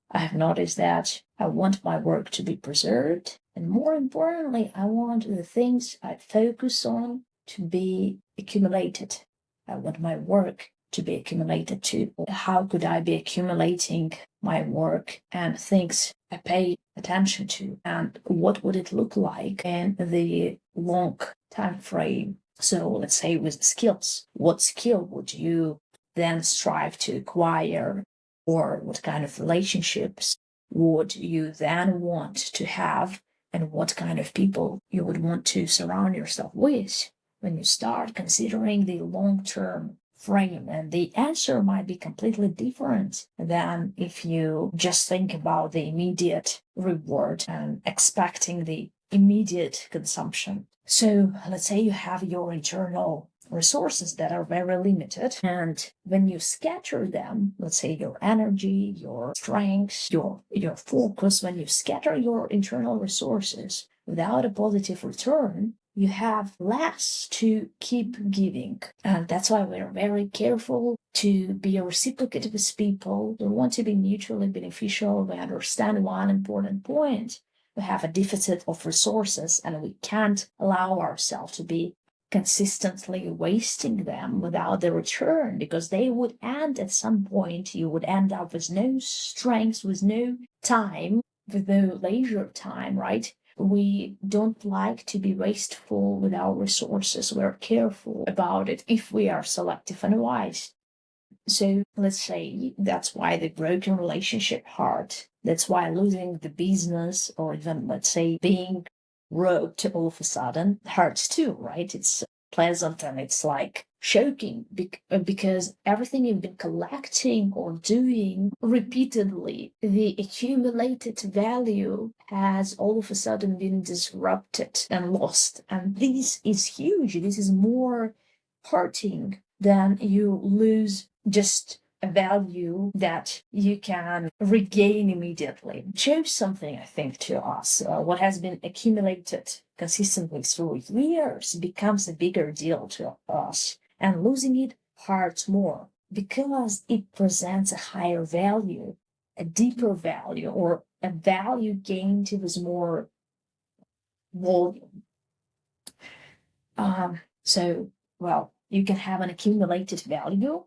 I have noticed that I want my work to be preserved. And more importantly, I want the things I focus on to be accumulated. I want my work to be accumulated too. How could I be accumulating my work and things I pay attention to? And what would it look like in the long time frame? So let's say with skills, what skill would you then strive to acquire? Or what kind of relationships would you then want to have, and what kind of people you would want to surround yourself with when you start considering the long-term frame? And the answer might be completely different than if you just think about the immediate reward and expecting the immediate consumption. So let's say you have your internal resources that are very limited, and when you scatter them, let's say your energy, your strengths, your focus, when you scatter your internal resources without a positive return, you have less to keep giving. And that's why we're very careful to be reciprocative with people. We want to be mutually beneficial. We understand one important point: we have a deficit of resources, and we can't allow ourselves to be consistently wasting them without the return, because they would end at some point. You would end up with no strength, with no time, with no leisure time, right? We don't like to be wasteful with our resources. We're careful about it if we are selective and wise. So let's say that's why the broken relationship hurt. That's why losing the business, or even let's say being robbed all of a sudden, hurts too, right? It's pleasant and it's like shocking because everything you've been collecting or doing repeatedly, the accumulated value has all of a sudden been disrupted and lost. And this is huge. This is more hurting than you lose just a value that you can regain immediately. It shows something, I think, to us. What has been accumulated consistently through years becomes a bigger deal to us, and losing it hurts more because it presents a higher value, a deeper value, or a value gained with more volume. Well, you can have an accumulated value.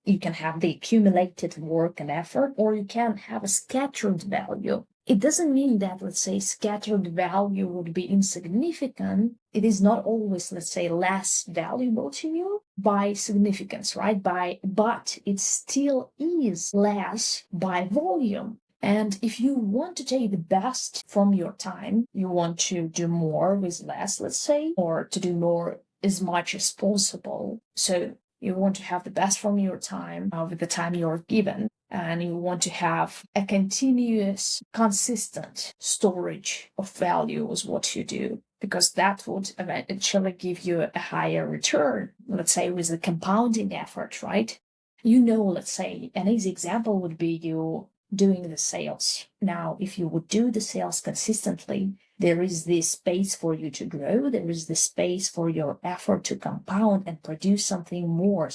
You can have the accumulated work and effort, or you can have a scattered value. It doesn't mean that, let's say, scattered value would be insignificant. It is not always, let's say, less valuable to you by significance, right? But it still is less by volume. And if you want to take the best from your time, you want to do more with less, let's say, or to do more as much as possible. So you want to have the best from your time with the time you're given, and you want to have a continuous, consistent storage of value is what you do, because that would eventually give you a higher return, let's say with the compounding effort, right? Let's say an easy example would be you doing the sales. Now, if you would do the sales consistently, there is this space for you to grow. There is the space for your effort to compound and produce something more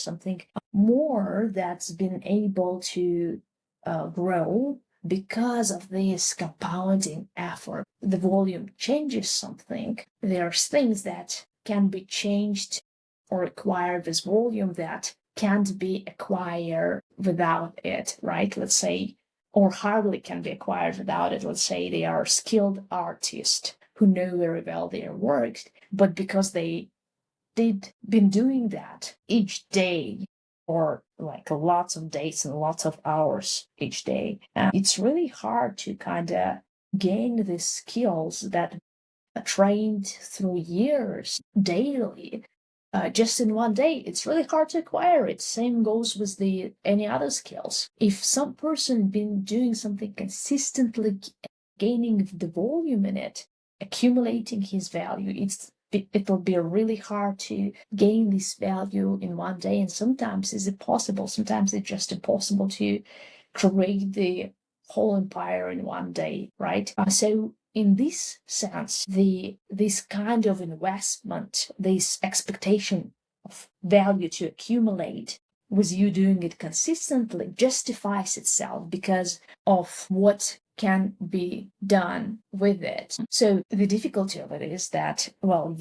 that's been able to grow because of this compounding effort. The volume changes something. There's things that can be changed or acquired with volume that can't be acquired without it, right? Let's say, or hardly can be acquired without it. Let's say they are skilled artists who know very well their work, but because they been doing that each day, or like lots of days and lots of hours each day, it's really hard to kind of gain the skills that are trained through years daily. Just in one day, it's really hard to acquire it. Same goes with any other skills. If some person been doing something consistently, gaining the volume in it, accumulating his value, it'll be really hard to gain this value in one day. And sometimes it's impossible. Sometimes it's just impossible to create the whole empire in one day, right? So in this sense, this kind of investment, this expectation of value to accumulate, with you doing it consistently justifies itself because of what can be done with it. So the difficulty of it is that, well,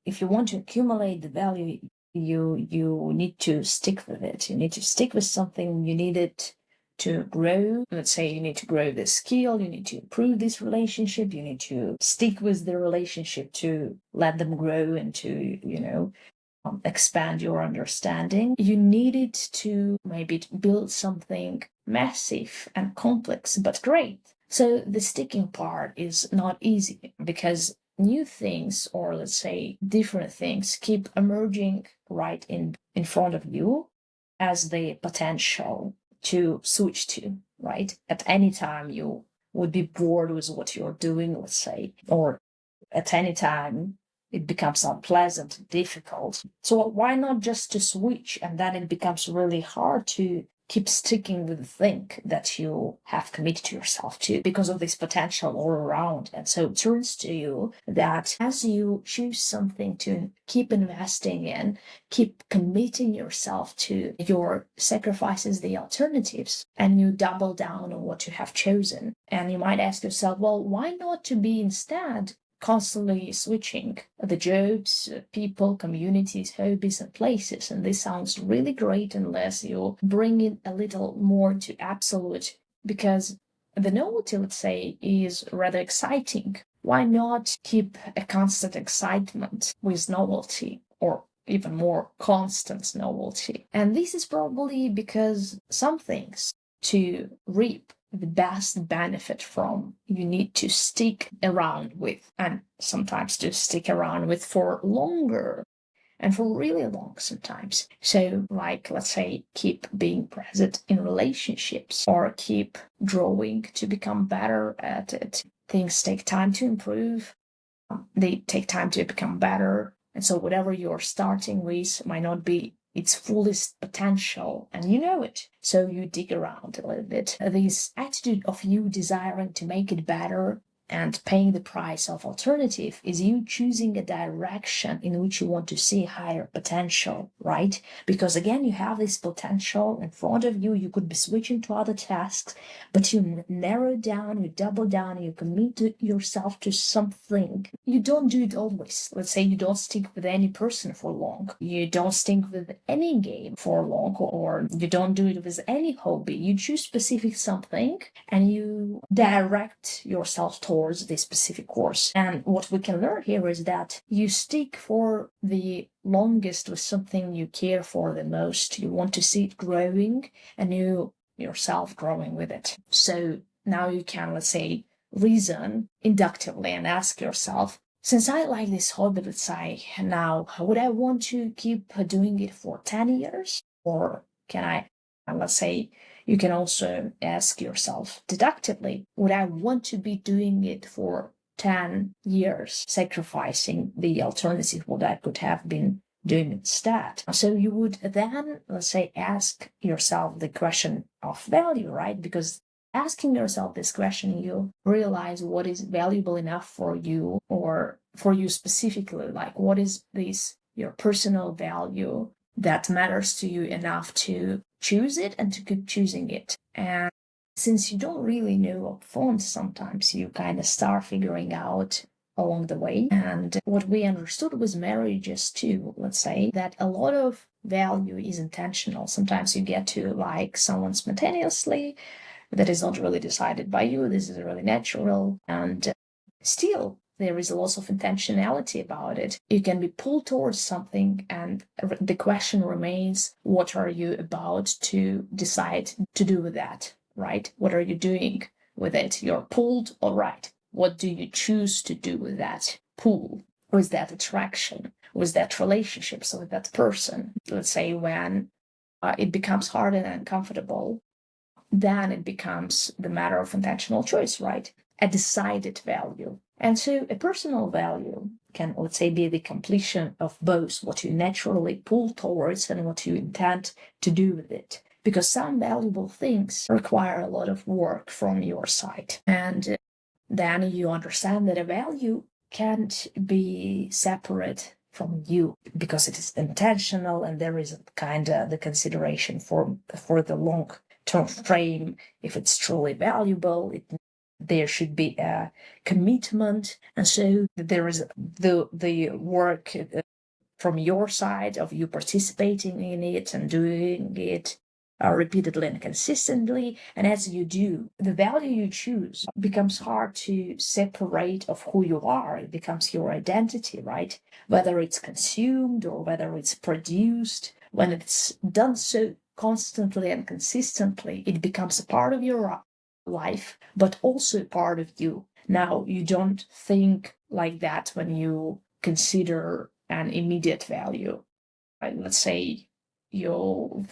if you want to accumulate the value, you need to stick with it. You need to stick with something. You need it to grow. Let's say you need to grow this skill, you need to improve this relationship, you need to stick with the relationship to let them grow and to, expand your understanding. You needed to maybe build something massive and complex, but great. So the sticking part is not easy because new things, or let's say different things, keep emerging right in front of you as the potential to switch to, right? At any time you would be bored with what you're doing, let's say, or at any time it becomes unpleasant, difficult. So why not just to switch, and then it becomes really hard to keep sticking with the thing that you have committed to yourself to because of this potential all around. And so it turns to you that as you choose something to keep investing in, keep committing yourself to, your sacrifices the alternatives, and you double down on what you have chosen. And you might ask yourself, well, why not to be instead constantly switching the jobs, people, communities, hobbies, and places. And this sounds really great unless you bring it a little more to absolute, because the novelty, let's say, is rather exciting. Why not keep a constant excitement with novelty, or even more constant novelty? And this is probably because some things to reap the best benefit from, you need to stick around with, and sometimes to stick around with for longer and for really long sometimes. So like, let's say, keep being present in relationships, or keep growing to become better at it. Things take time to improve. They take time to become better. And so whatever you're starting with might not be its fullest potential, and you know it. So you dig around a little bit. This attitude of you desiring to make it better and paying the price of alternative is you choosing a direction in which you want to see higher potential, right? Because again, you have this potential in front of you. You could be switching to other tasks, but you narrow down, you double down, you commit yourself to something. You don't do it always. Let's say you don't stick with any person for long. You don't stick with any game for long, or you don't do it with any hobby. You choose specific something and you direct yourself towards this specific course. And what we can learn here is that you stick for the longest with something you care for the most. You want to see it growing and you yourself growing with it. So now you can, let's say, reason inductively and ask yourself, since I like this hobby, let's say, now, would I want to keep doing it for 10 years? Or can I, let's say, you can also ask yourself deductively, would I want to be doing it for 10 years, sacrificing the alternative what I could have been doing instead? So you would then, let's say, ask yourself the question of value, right? Because asking yourself this question, you realize what is valuable enough for you, or for you specifically, like what is this, your personal value that matters to you enough to choose it and to keep choosing it. And since you don't really know up front, sometimes you kind of start figuring out along the way. And what we understood with marriages too, let's say, that a lot of value is intentional. Sometimes you get to like someone spontaneously, that is not really decided by you. This is really natural. And still, there is a loss of intentionality about it. You can be pulled towards something, and the question remains, what are you about to decide to do with that, right? What are you doing with it? You're pulled, all right. What do you choose to do with that pull, with that attraction, with that relationship, so with that person? Let's say when it becomes hard and uncomfortable, then it becomes the matter of intentional choice, right? A decided value. And so a personal value can, let's say, be the completion of both what you naturally pull towards and what you intend to do with it. Because some valuable things require a lot of work from your side. And then you understand that a value can't be separate from you because it is intentional, and there is kind of the consideration for the long term frame. If it's truly valuable, there should be a commitment, and so there is the work from your side of you participating in it and doing it repeatedly and consistently. And as you do, the value you choose becomes hard to separate of who you are. It becomes your identity, right? Whether it's consumed or whether it's produced, when it's done so constantly and consistently, it becomes a part of your life, but also part of you. Now, you don't think like that when you consider an immediate value. Let's say you're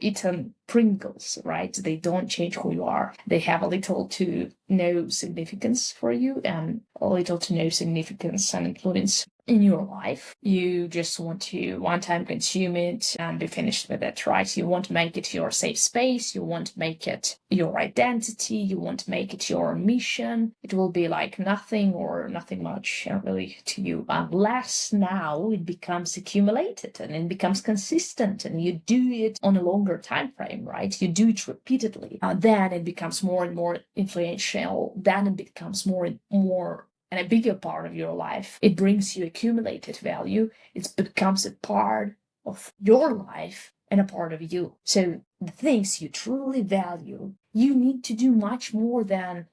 eaten Pringles, right? They don't change who you are. They have a little to no significance for you, and a little to no significance and influence in your life. You just want to one time consume it and be finished with it, right? You won't make it your safe space. You won't make it your identity. You won't make it your mission. It will be like nothing or nothing much really to you, unless now it becomes accumulated and it becomes consistent and you do it on a longer time frame, right? You do it repeatedly. Then it becomes more and more influential. Then it becomes more and more and a bigger part of your life. It brings you accumulated value. It becomes a part of your life and a part of you. So the things you truly value, you need to do much more than,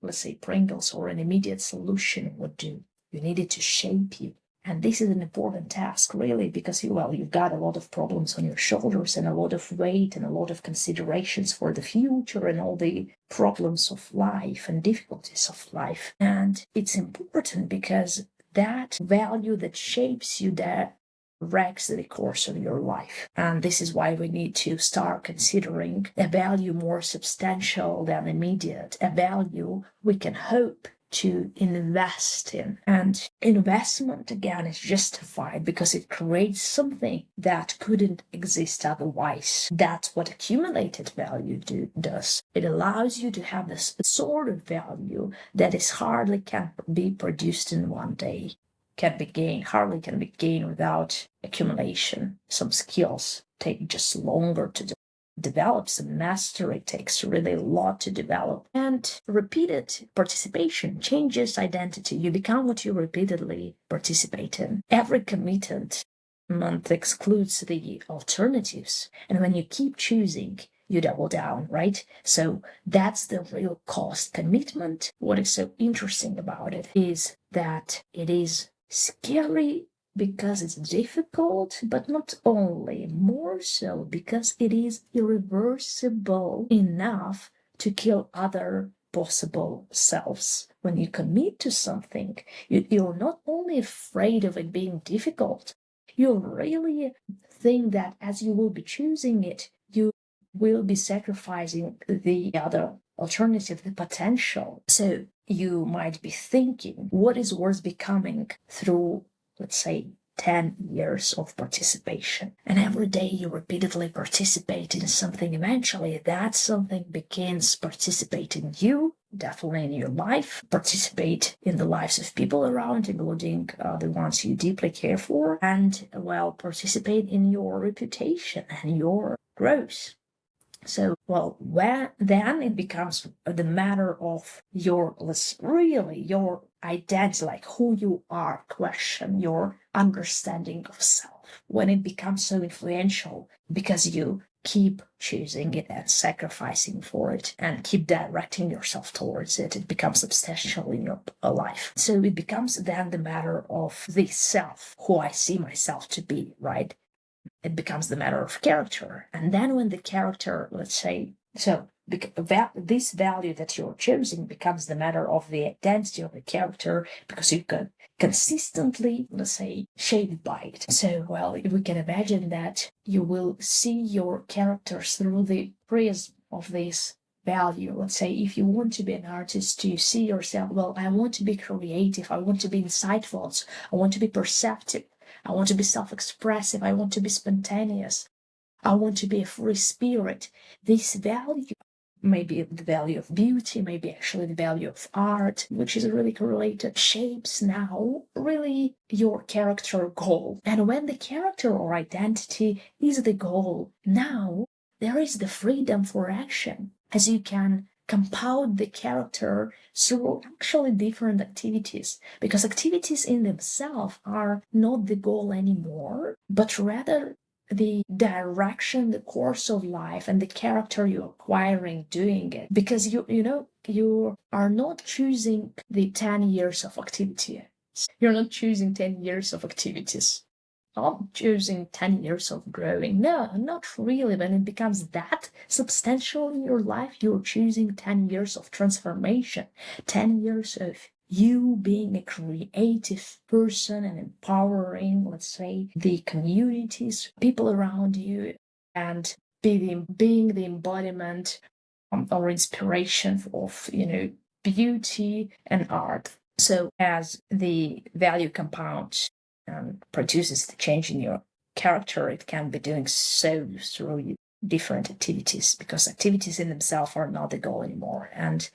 let's say, Pringles or an immediate solution would do. You need it to shape you. And this is an important task, really, because you've got a lot of problems on your shoulders and a lot of weight and a lot of considerations for the future and all the problems of life and difficulties of life. And it's important because that value that shapes you, that directs the course of your life. And this is why we need to start considering a value more substantial than immediate, a value we can hope to invest in. And investment, again, is justified because it creates something that couldn't exist otherwise. That's what accumulated value does. It allows you to have this sort of value that is hardly can be produced in one day, hardly can be gained without accumulation. Some skills take just longer to develop. Some mastery takes really a lot to develop. And repeated participation changes identity. You become what you repeatedly participate in. Every commitment excludes the alternatives. And when you keep choosing, you double down, right? So that's the real cost. Commitment, what is so interesting about it is that it is scary because it's difficult, but not only, more so because it is irreversible enough to kill other possible selves. When you commit to something, you're not only afraid of it being difficult, you really think that as you will be choosing it, you will be sacrificing the other alternative, the potential. So you might be thinking, what is worth becoming through, let's say, 10 years of participation? And every day you repeatedly participate in something, eventually that something begins participating in you, definitely in your life, participate in the lives of people around, including the ones you deeply care for, and, participate in your reputation and your growth. So, then it becomes the matter of your identity, like who you are, question your understanding of self. When it becomes so influential because you keep choosing it and sacrificing for it and keep directing yourself towards it, it becomes substantial in your life. So it becomes then the matter of the self, who I see myself to be, right? It becomes the matter of character. And then when the character, let's say, this value that you're choosing becomes the matter of the identity of the character because you can consistently, let's say, shaped by it. So, we can imagine that you will see your characters through the prism of this value. Let's say if you want to be an artist, you see yourself, I want to be creative, I want to be insightful, I want to be perceptive, I want to be self-expressive, I want to be spontaneous, I want to be a free spirit. This value maybe the value of beauty, maybe actually the value of art, which is really correlated, shapes now really your character goal. And when the character or identity is the goal, now there is the freedom for action, as you can compound the character through actually different activities, because activities in themselves are not the goal anymore, but rather the direction, the course of life, and the character you're acquiring doing it. Because you are not choosing the 10 years of activity. You're not choosing 10 years of activities. Not choosing 10 years of growing. No, not really. When it becomes that substantial in your life, you're choosing 10 years of transformation, 10 years of you being a creative person and empowering, let's say, the communities, people around you, and being the embodiment or inspiration of, beauty and art. So as the value compounds and produces the change in your character, it can be doing so through different activities, because activities in themselves are not the goal anymore. And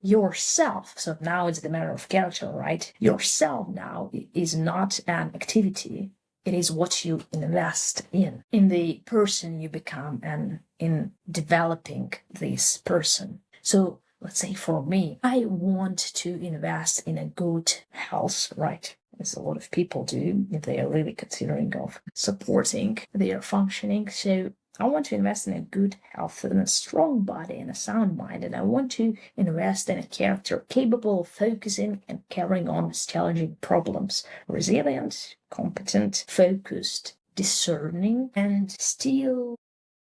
yourself, so now it's the matter of character, right? Yourself now is not an activity. It is what you invest in the person you become and in developing this person. So let's say for me, I want to invest in a good health, right? As a lot of people do, if they are really considering of supporting their functioning. So I want to invest in a good health and a strong body and a sound mind. And I want to invest in a character capable of focusing and carrying on with challenging problems. Resilient, competent, focused, discerning, and still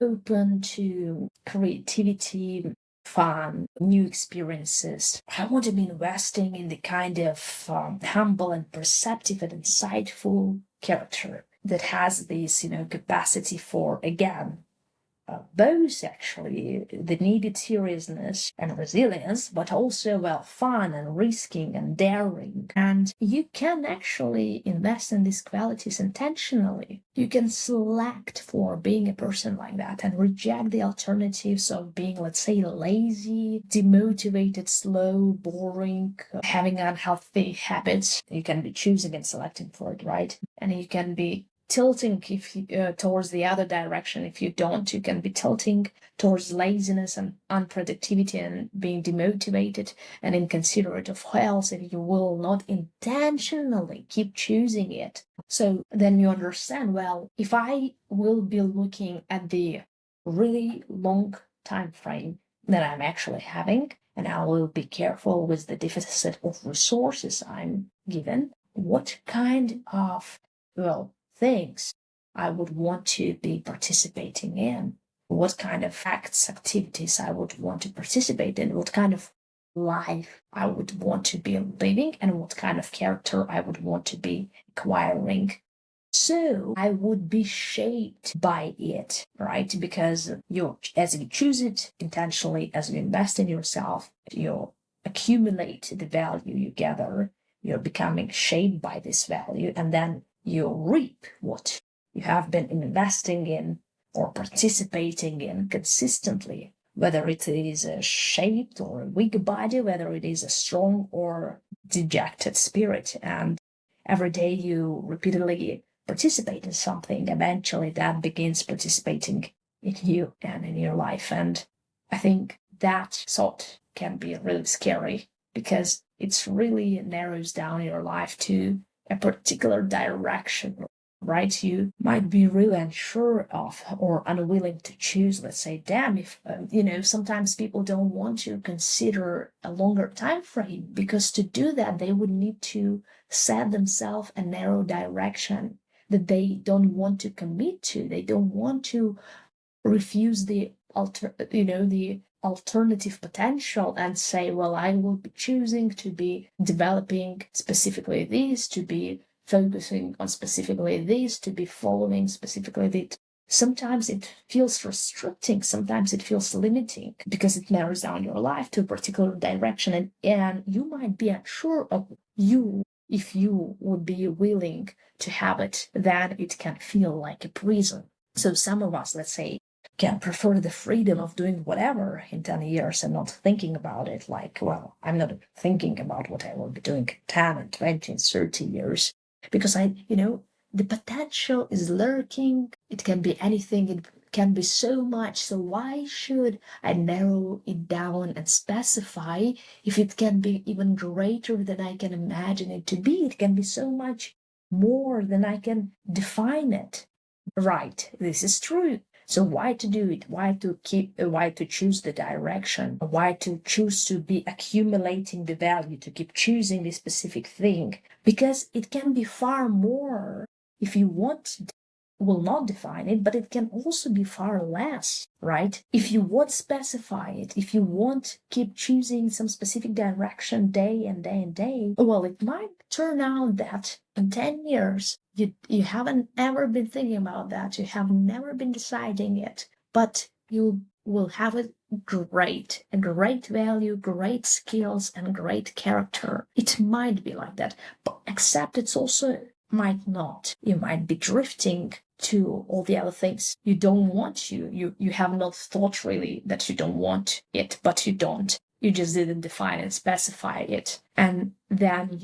open to creativity, fun, new experiences. I want to be investing in the kind of humble and perceptive and insightful character that has this, capacity for, again, both actually the needed seriousness and resilience, but also, fun and risking and daring. And you can actually invest in these qualities intentionally. You can select for being a person like that and reject the alternatives of being, let's say, lazy, demotivated, slow, boring, having unhealthy habits. You can be choosing and selecting for it, right? And you can be tilting towards the other direction. If you don't, you can be tilting towards laziness and unproductivity and being demotivated and inconsiderate of health if you will not intentionally keep choosing it. So then you understand, if I will be looking at the really long time frame that I'm actually having, and I will be careful with the deficit of resources I'm given, what kind of, things I would want to be participating in, what kind of acts, activities I would want to participate in, what kind of life I would want to be living, and what kind of character I would want to be acquiring. So I would be shaped by it, right? Because as you choose it intentionally, as you invest in yourself, you accumulate the value you gather, you're becoming shaped by this value, and then you reap what you have been investing in or participating in consistently, whether it is a shaped or a weak body, whether it is a strong or dejected spirit. And every day you repeatedly participate in something, eventually that begins participating in you and in your life. And I think that thought can be really scary, because it really narrows down your life to a particular direction, right? You might be really unsure of or unwilling to choose. Let's say, damn, if sometimes people don't want to consider a longer time frame, because to do that they would need to set themselves a narrow direction that they don't want to commit to. They don't want to refuse the alternative potential and say, I will be choosing to be developing specifically this, to be focusing on specifically this, to be following specifically this. Sometimes it feels restricting, sometimes it feels limiting, because it narrows down your life to a particular direction, and you might be unsure of you. If you would be willing to have it, then it can feel like a prison. So some of us, let's say, can prefer the freedom of doing whatever in 10 years and not thinking about it. Like, well, I'm not thinking about what I will be doing in 10 and 20 and 30 years because the potential is lurking. It can be anything. It can be so much. So why should I narrow it down and specify if it can be even greater than I can imagine it to be? It can be so much more than I can define it. Right, this is true. So why to do it? Why to choose the direction? Why to choose to be accumulating the value, to keep choosing this specific thing? Because it can be far more if you want will not define it, but it can also be far less, right? If you won't specify it, if you won't keep choosing some specific direction day and day and day, well, it might turn out that in 10 years, you haven't ever been thinking about that, you have never been deciding it, but you will have a great value, great skills, and great character. It might be like that, but except it's also might not. You might be drifting to all the other things you don't want to. You have not thought really that you don't want it, but you don't. You just didn't define and specify it. And then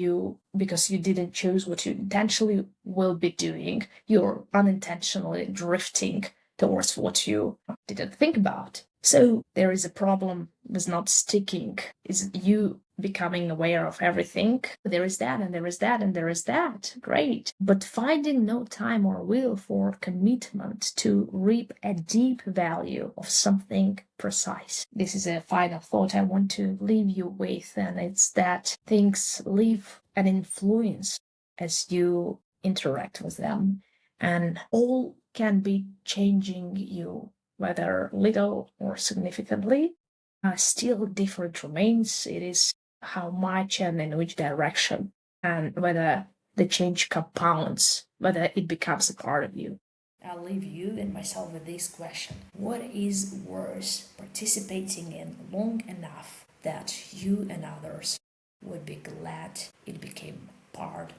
because you didn't choose what you intentionally will be doing, you're unintentionally drifting towards what you didn't think about. So there is a problem with not sticking, is you becoming aware of everything. There is that, and there is that, and there is that. Great. But finding no time or will for commitment to reap a deep value of something precise. This is a final thought I want to leave you with, and it's that things leave an influence as you interact with them, and all can be changing you, whether little or significantly. Still different remains. It is how much and in which direction, and whether the change compounds, whether it becomes a part of you. I'll leave you and myself with this question. What is worse, participating in long enough that you and others would be glad it became part